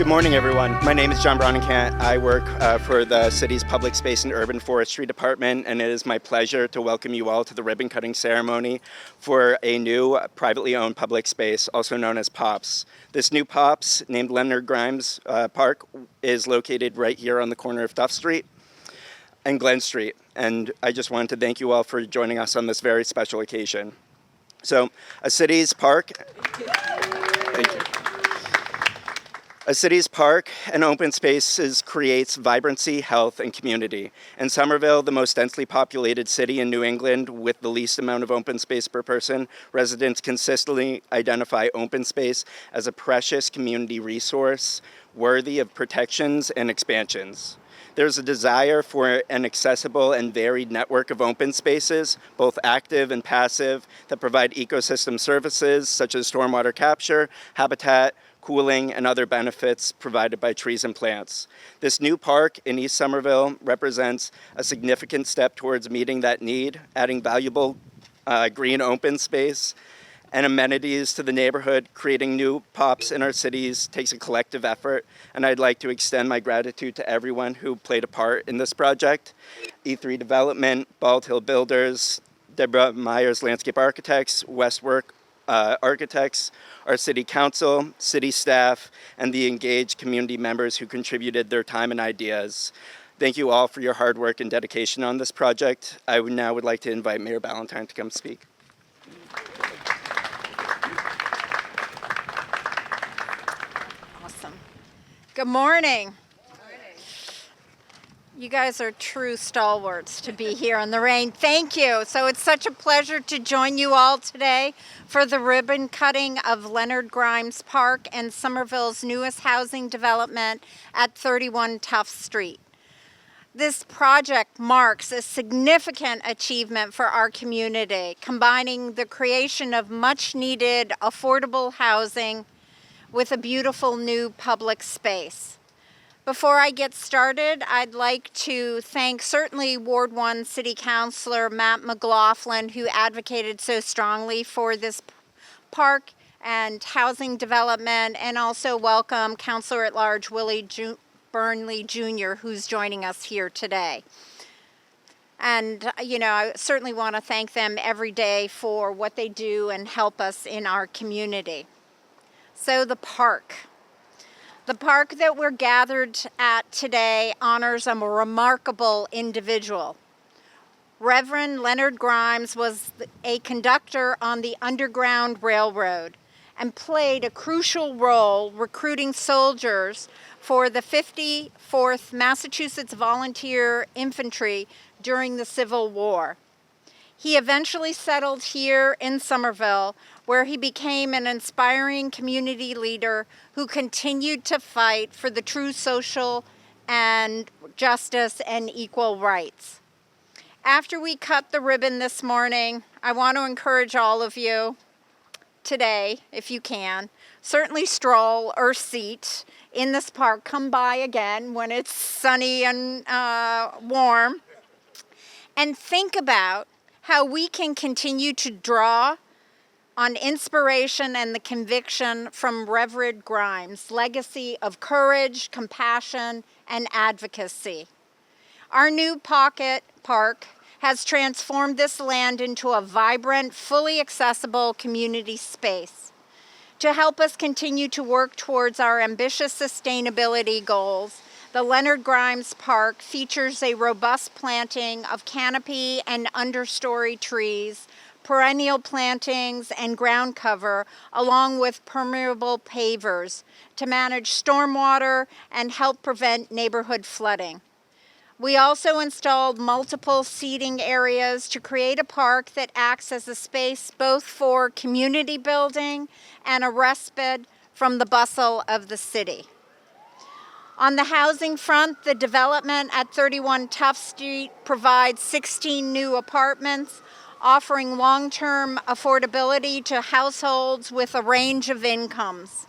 Good morning, everyone. My name is John Bronenkant. I work for the city's Public Space and Urban Forestry Department, and it is my pleasure to welcome you all to the ribbon cutting ceremony for a new privately owned public space, also known as POPS. This new POPS, named Leonard Grimes Park, is located right here on the corner of Tufts Street and Glen Street. And I just wanted to thank you all for joining us on this very special occasion. So, a city's park. Thank you. A city's park and open spaces creates vibrancy, health, and community. In Somerville, the most densely populated city in New England with the least amount of open space per person, residents consistently identify open space as a precious community resource worthy of protections and expansions. There's a desire for an accessible and varied network of open spaces, both active and passive, that provide ecosystem services such as stormwater capture, habitat, cooling, and other benefits provided by trees and plants. This new park in East Somerville represents a significant step towards meeting that need, adding valuable green open space and amenities to the neighborhood. Creating new POPs in our cities takes a collective effort, and I'd like to extend my gratitude to everyone who played a part in this project. E3 Development, Bald Hill Builders, Deborah Myers Landscape Architects, Westwork Architects, our city council, city staff, and the engaged community members who contributed their time and ideas. Thank you all for your hard work and dedication on this project. I would now like to invite Mayor Ballantyne to come speak. Awesome. Good morning. You guys are true stalwarts to be here in the rain. Thank you. So it's such a pleasure to join you all today for the ribbon cutting of Leonard Grimes Park and Somerville's newest housing development at 31 Tufts Street. This project marks a significant achievement for our community, combining the creation of much-needed affordable housing with a beautiful new public space. Before I get started, I'd like to thank certainly Ward 1 City Councilor Matt McLaughlin, who advocated so strongly for this park and housing development, and also welcome Councilor at Large Willie Burnley Jr., who's joining us here today. And, I certainly want to thank them every day for what they do and help us in our community. So the park. The park that we're gathered at today honors a remarkable individual. Reverend Leonard Grimes was a conductor on the Underground Railroad and played a crucial role recruiting soldiers for the 54th Massachusetts Volunteer Infantry during the Civil War. He eventually settled here in Somerville, where he became an inspiring community leader who continued to fight for the true social and justice and equal rights. After we cut the ribbon this morning, I want to encourage all of you today, if you can, certainly stroll or seat in this park. Come by again when it's sunny and warm, and think about how we can continue to draw on inspiration and the conviction from Reverend Grimes' legacy of courage, compassion, and advocacy. Our new pocket park has transformed this land into a vibrant, fully accessible community space. To help us continue to work towards our ambitious sustainability goals, the Leonard Grimes Park features a robust planting of canopy and understory trees, perennial plantings, and ground cover, along with permeable pavers to manage stormwater and help prevent neighborhood flooding. We also installed multiple seating areas to create a park that acts as a space both for community building and a respite from the bustle of the city. On the housing front, the development at 31 Tufts Street provides 16 new apartments, offering long-term affordability to households with a range of incomes.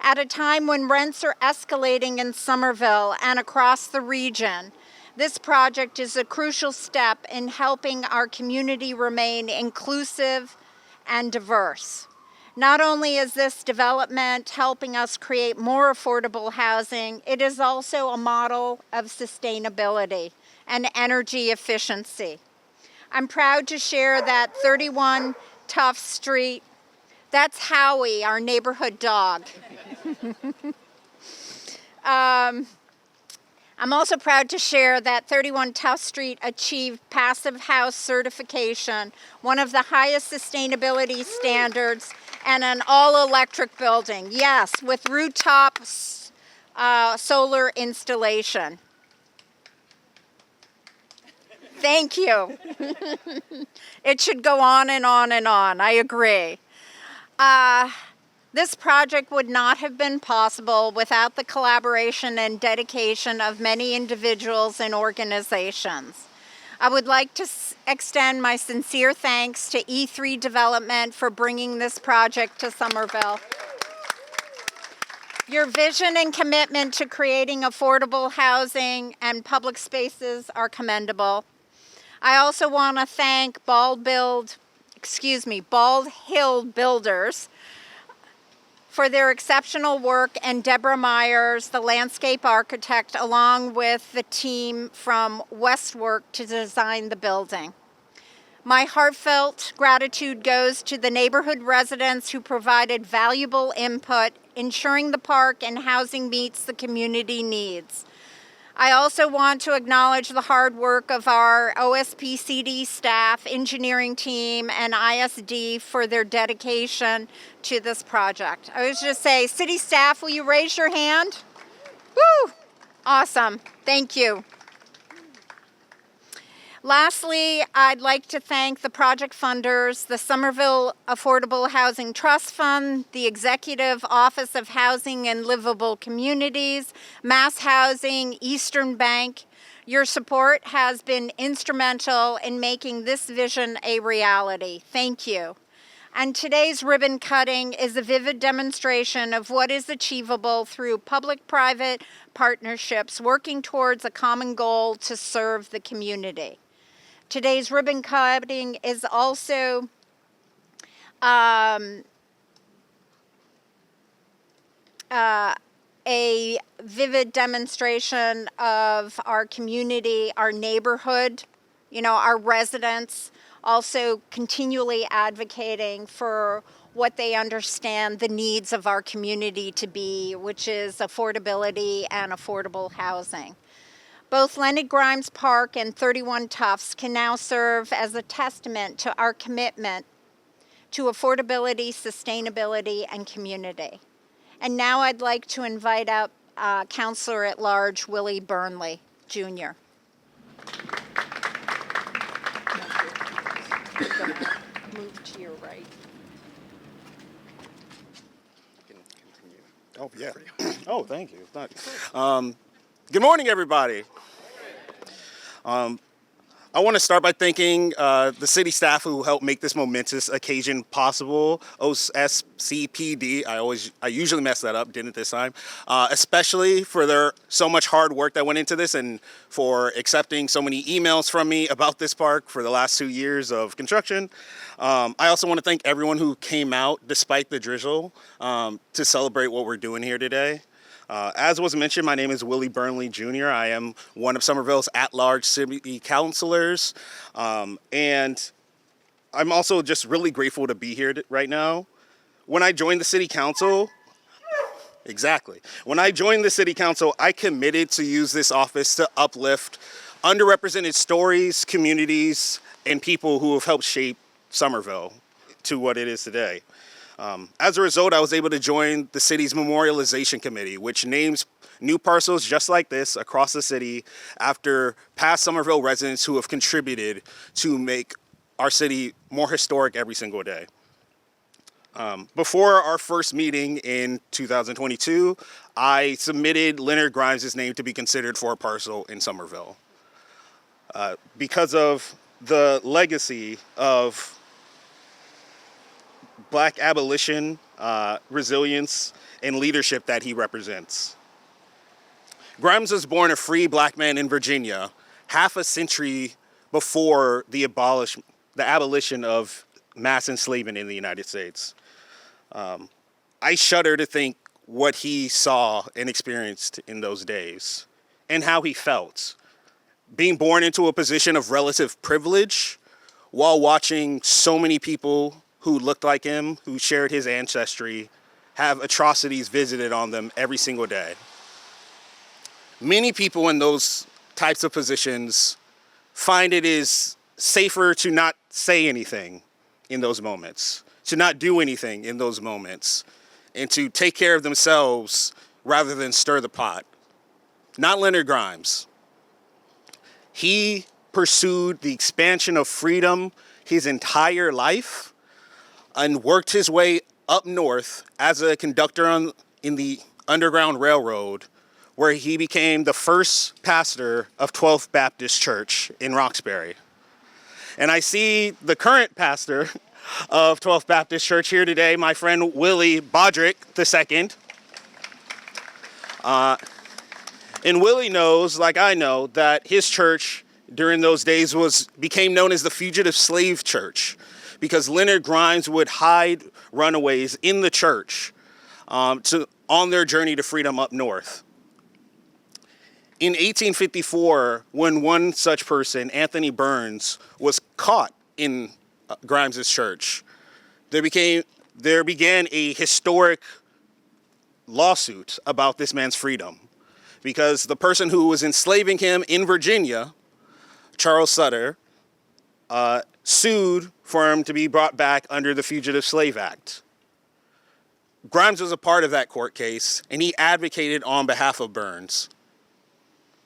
At a time when rents are escalating in Somerville and across the region, this project is a crucial step in helping our community remain inclusive and diverse. Not only is this development helping us create more affordable housing, it is also a model of sustainability and energy efficiency. I'm proud to share that 31 Tufts Street, that's Howie, our neighborhood dog. I'm also proud to share that 31 Tufts Street achieved Passive House certification, one of the highest sustainability standards, and an all-electric building. Yes, with rooftop solar installation. Thank you. It should go on and on and on. I agree. This project would not have been possible without the collaboration and dedication of many individuals and organizations. I would like to extend my sincere thanks to E3 Development for bringing this project to Somerville. Your vision and commitment to creating affordable housing and public spaces are commendable. I also want to thank Bald Hill Builders for their exceptional work, and Deborah Myers, the landscape architect, along with the team from Westwork to design the building. My heartfelt gratitude goes to the neighborhood residents who provided valuable input, ensuring the park and housing meets the community needs. I also want to acknowledge the hard work of our OSPCD staff, engineering team, and ISD for their dedication to this project. I was just say, city staff, will you raise your hand? Woo! Awesome. Thank you. Lastly, I'd like to thank the project funders, the Somerville Affordable Housing Trust Fund, the Executive Office of Housing and Livable Communities, MassHousing, Eastern Bank. Your support has been instrumental in making this vision a reality. Thank you. And today's ribbon cutting is a vivid demonstration of what is achievable through public-private partnerships working towards a common goal to serve the community. Today's ribbon cutting is also a vivid demonstration of our community, our neighborhood, our residents, also continually advocating for what they understand the needs of our community to be, which is affordability and affordable housing. Both Leonard Grimes Park and 31 Tufts can now serve as a testament to our commitment to affordability, sustainability, and community. And now I'd like to invite up Councilor at Large Willie Burnley, Jr. Move to your right. Oh, yeah. Oh, thank you. Good morning, everybody. I want to start by thanking the city staff who helped make this momentous occasion possible. OSCPD, I usually mess that up, didn't this time. Especially for their so much hard work that went into this and for accepting so many emails from me about this park for the last 2 years of construction. I also want to thank everyone who came out despite the drizzle to celebrate what we're doing here today. As was mentioned, my name is Willie Burnley Jr. I am one of Somerville's at-large city councilors, and I'm also just really grateful to be here right now. When I joined the city council, When I joined the city council, I committed to use this office to uplift underrepresented stories, communities, and people who have helped shape Somerville to what it is today. As a result, I was able to join the city's memorialization committee, which names new parcels just like this across the city after past Somerville residents who have contributed to make our city more historic every single day. Before our first meeting in 2022, I submitted Leonard Grimes' name to be considered for a parcel in Somerville. Because of the legacy of Black abolition, resilience, and leadership that he represents. Grimes was born a free Black man in Virginia, half a century before the abolition of mass enslavement in the United States. I shudder to think what he saw and experienced in those days and how he felt. Being born into a position of relative privilege while watching so many people who looked like him, who shared his ancestry, have atrocities visited on them every single day. Many people in those types of positions find it is safer to not say anything in those moments, to not do anything in those moments, and to take care of themselves rather than stir the pot. Not Leonard Grimes. He pursued the expansion of freedom his entire life and worked his way up north as a conductor in the Underground Railroad, where he became the first pastor of 12th Baptist Church in Roxbury. And I see the current pastor of 12th Baptist Church here today, my friend Willie Bodrick II. And Willie knows, like I know, that his church during those days became known as the Fugitive Slave Church, because Leonard Grimes would hide runaways in the church on their journey to freedom up north. In 1854, when one such person, Anthony Burns, was caught in Grimes's church, there began a historic lawsuit about this man's freedom, because the person who was enslaving him in Virginia, Charles Sutter, sued for him to be brought back under the Fugitive Slave Act. Grimes was a part of that court case, and he advocated on behalf of Burns.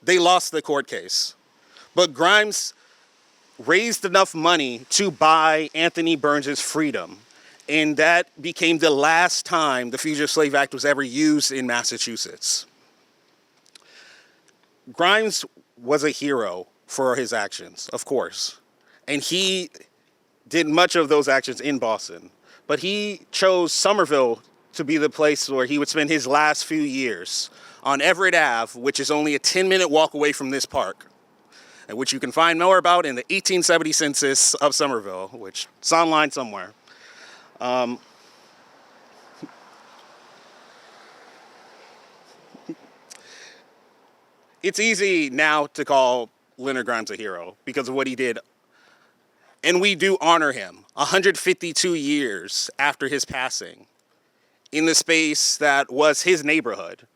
They lost the court case, but Grimes raised enough money to buy Anthony Burns' freedom, and that became the last time the Fugitive Slave Act was ever used in Massachusetts. Grimes was a hero for his actions, of course, and he did much of those actions in Boston, but he chose Somerville to be the place where he would spend his last few years, on Everett Ave, which is only a 10-minute walk away from this park, and which you can find more about in the 1870 census of Somerville, which is online somewhere. It's easy now to call Leonard Grimes a hero because of what he did, and we do honor him 152 years after his passing in the space that was his neighborhood,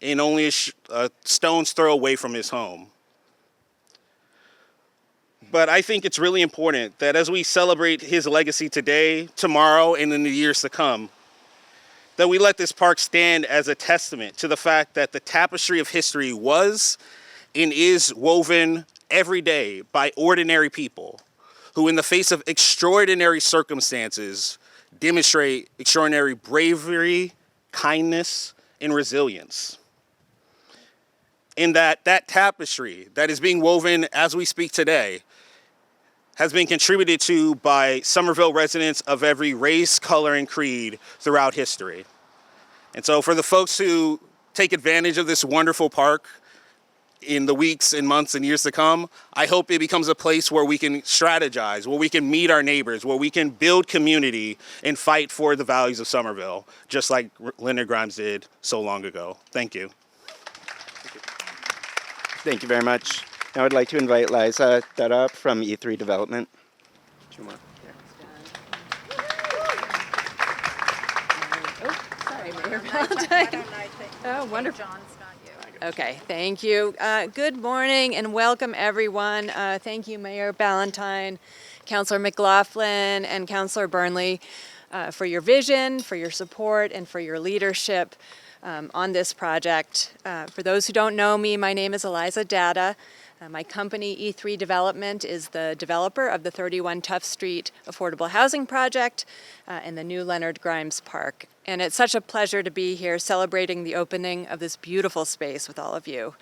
and only a stone's throw away from his home. But I think it's really important that as we celebrate his legacy today, tomorrow, and in the years to come, that we let this park stand as a testament to the fact that the tapestry of history was and is woven every day by ordinary people who, in the face of extraordinary circumstances, demonstrate extraordinary bravery, kindness, and resilience. In that tapestry that is being woven as we speak today has been contributed to by Somerville residents of every race, color, and creed throughout history. And so for the folks who take advantage of this wonderful park in the weeks and months and years to come, I hope it becomes a place where we can strategize, where we can meet our neighbors, where we can build community and fight for the values of Somerville, just like Leonard Grimes did so long ago. Thank you. Thank you very much. Now I'd like to invite Eliza Datta from E3 Development. Two more. Sorry, Mayor Ballantyne. Oh, wonderful. John's not you. Okay, thank you. Good morning and welcome, everyone. Thank you, Mayor Ballantyne, Councilor McLaughlin, and Councilor Burnley for your vision, for your support, and for your leadership on this project. For those who don't know me, my name is Eliza Datta. My company, E3 Development, is the developer of the 31 Tufts St affordable housing project and the new Leonard Grimes Park. And it's such a pleasure to be here celebrating the opening of this beautiful space with all of you.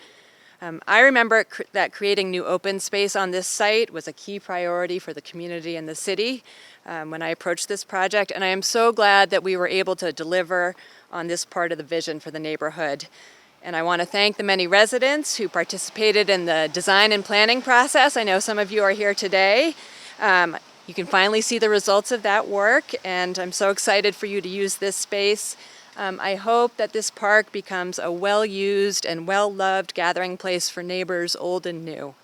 I remember that creating new open space on this site was a key priority for the community and the city when I approached this project, and I am so glad that we were able to deliver on this part of the vision for the neighborhood. And I want to thank the many residents who participated in the design and planning process. I know some of you are here today. You can finally see the results of that work, and I'm so excited for you to use this space. I hope that this park becomes a well-used and well-loved gathering place for neighbors old and new.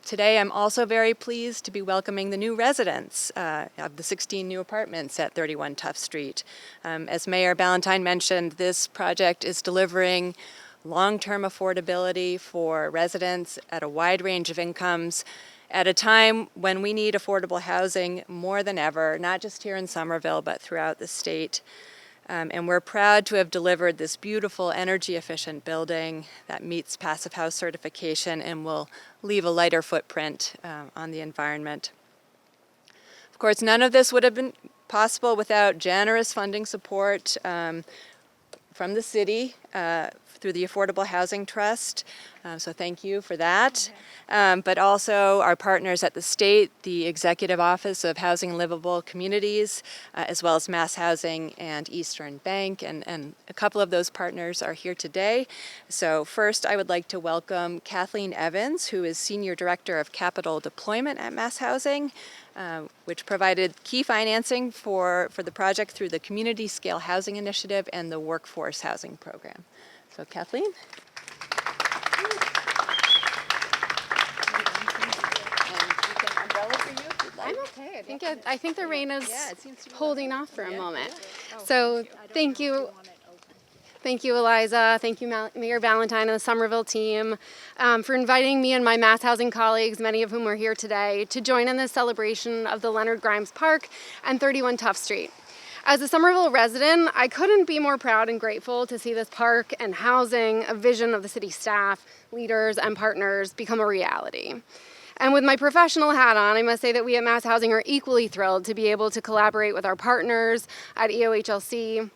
Today, I'm also very pleased to be welcoming the new residents of the 16 new apartments at 31 Tufts Street. As Mayor Ballantyne mentioned, this project is delivering long-term affordability for residents at a wide range of incomes at a time when we need affordable housing more than ever, not just here in Somerville, but throughout the state. And we're proud to have delivered this beautiful energy-efficient building that meets Passive House certification and will leave a lighter footprint on the environment. Of course, none of this would have been possible without generous funding support from the city through the Affordable Housing Trust. So thank you for that. But also our partners at the state, the Executive Office of Housing and Livable Communities, as well as MassHousing and Eastern Bank, and a couple of those partners are here today. So first I would like to welcome Kathleen Evans, who is Senior Director of Capital Deployment at MassHousing, which provided key financing for the project through the Community Scale Housing Initiative and the Workforce Housing Program. So Kathleen. I'm okay. I think the rain is holding off for a moment. So thank you. Thank you, Eliza. Thank you, Mayor Ballantyne and the Somerville team for inviting me and my MassHousing colleagues, many of whom are here today, to join in this celebration of the Leonard Grimes Park and 31 Tufts Street. As a Somerville resident, I couldn't be more proud and grateful to see this park and housing, a vision of the city staff, leaders, and partners become a reality. And with my professional hat on, I must say that we at MassHousing are equally thrilled to be able to collaborate with our partners at EOHLC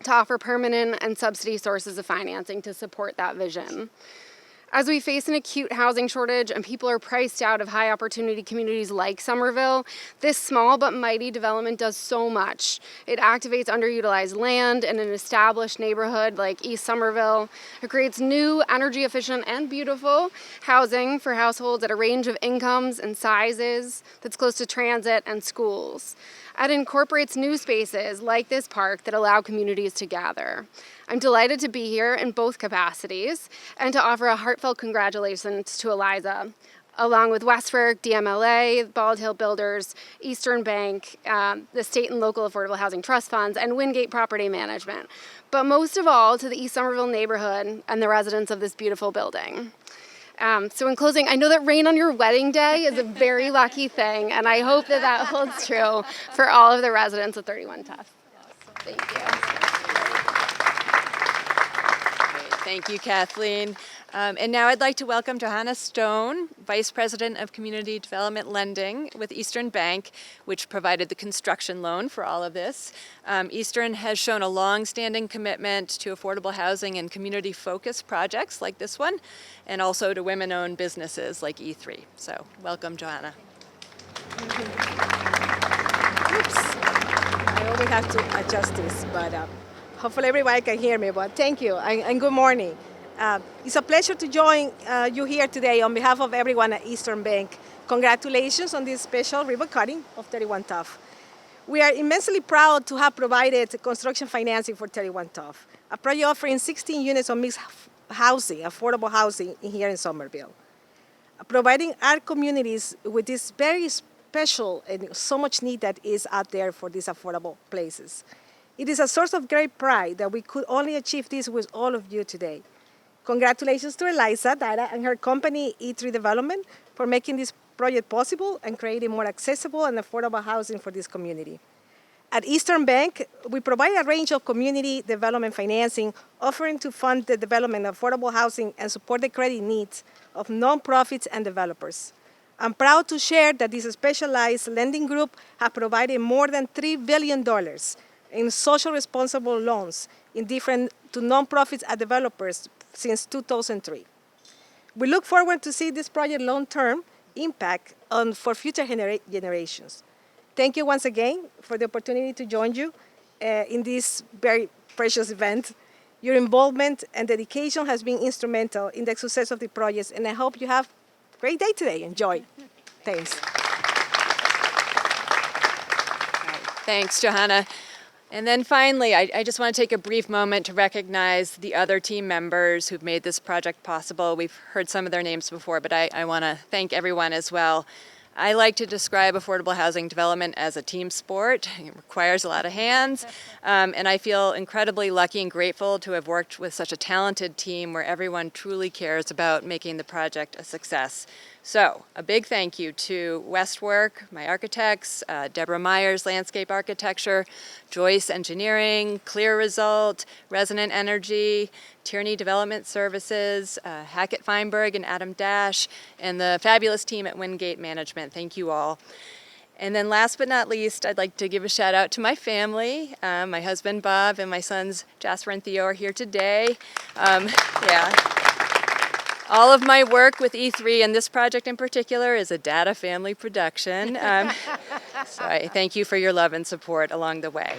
to offer permanent and subsidy sources of financing to support that vision. As we face an acute housing shortage and people are priced out of high opportunity communities like Somerville, this small but mighty development does so much. It activates underutilized land in an established neighborhood like East Somerville. It creates new, energy efficient and beautiful housing for households at a range of incomes and sizes that's close to transit and schools. It incorporates new spaces like this park that allow communities to gather. I'm delighted to be here in both capacities and to offer a heartfelt congratulations to Eliza, along with Westford, DMLA, Bald Hill Builders, Eastern Bank, the state and local affordable housing trust funds, and Wingate Property Management. But most of all, to the East Somerville neighborhood and the residents of this beautiful building. So in closing, I know that rain on your wedding day is a very lucky thing, and I hope that that holds true for all of the residents of 31 Tufts. Thank you. Thank you, Kathleen. And now I'd like to welcome Johanna Stone, Vice President of Community Development Lending with Eastern Bank, which provided the construction loan for all of this. Eastern has shown a long-standing commitment to affordable housing and community-focused projects like this one, and also to women-owned businesses like E3. So welcome, Johanna. Oops. I only have to adjust this, but hopefully everybody can hear me, but thank you and good morning. It's a pleasure to join you here today on behalf of everyone at Eastern Bank. Congratulations on this special ribbon cutting of 31 Tufts. We are immensely proud to have provided construction financing for 31 Tufts, a project offering 16 units of mixed housing, affordable housing here in Somerville. Providing our communities with this very special and so much need that is out there for these affordable places. It is a source of great pride that we could only achieve this with all of you today. Congratulations to Eliza, Datta, and her company, E3 Development, for making this project possible and creating more accessible and affordable housing for this community. At Eastern Bank, we provide a range of community development financing, offering to fund the development of affordable housing and support the credit needs of nonprofits and developers. I'm proud to share that this specialized lending group has provided more than $3 billion in social responsible loans to nonprofits and developers since 2003. We look forward to see this project long-term impact for future generations. Thank you once again for the opportunity to join you in this very precious event. Your involvement and dedication has been instrumental in the success of the project, and I hope you have a great day today. Enjoy. Thanks. Thanks, Johanna. And then finally, I just want to take a brief moment to recognize the other team members who've made this project possible. We've heard some of their names before, but I want to thank everyone as well. I like to describe affordable housing development as a team sport. It requires a lot of hands, and I feel incredibly lucky and grateful to have worked with such a talented team where everyone truly cares about making the project a success. So, a big thank you to Westwork, my architects, Deborah Myers, Landscape Architecture, Joyce Engineering, Clear Result, Resonant Energy, Tierney Development Services, Hackett Feinberg and Adam Dash, and the fabulous team at Wingate Management. Thank you all. And then last but not least, I'd like to give a shout out to my family. My husband Bob and my sons Jasper and Theo are here today. All of my work with E3 and this project in particular is a Datta family production. So I thank you for your love and support along the way.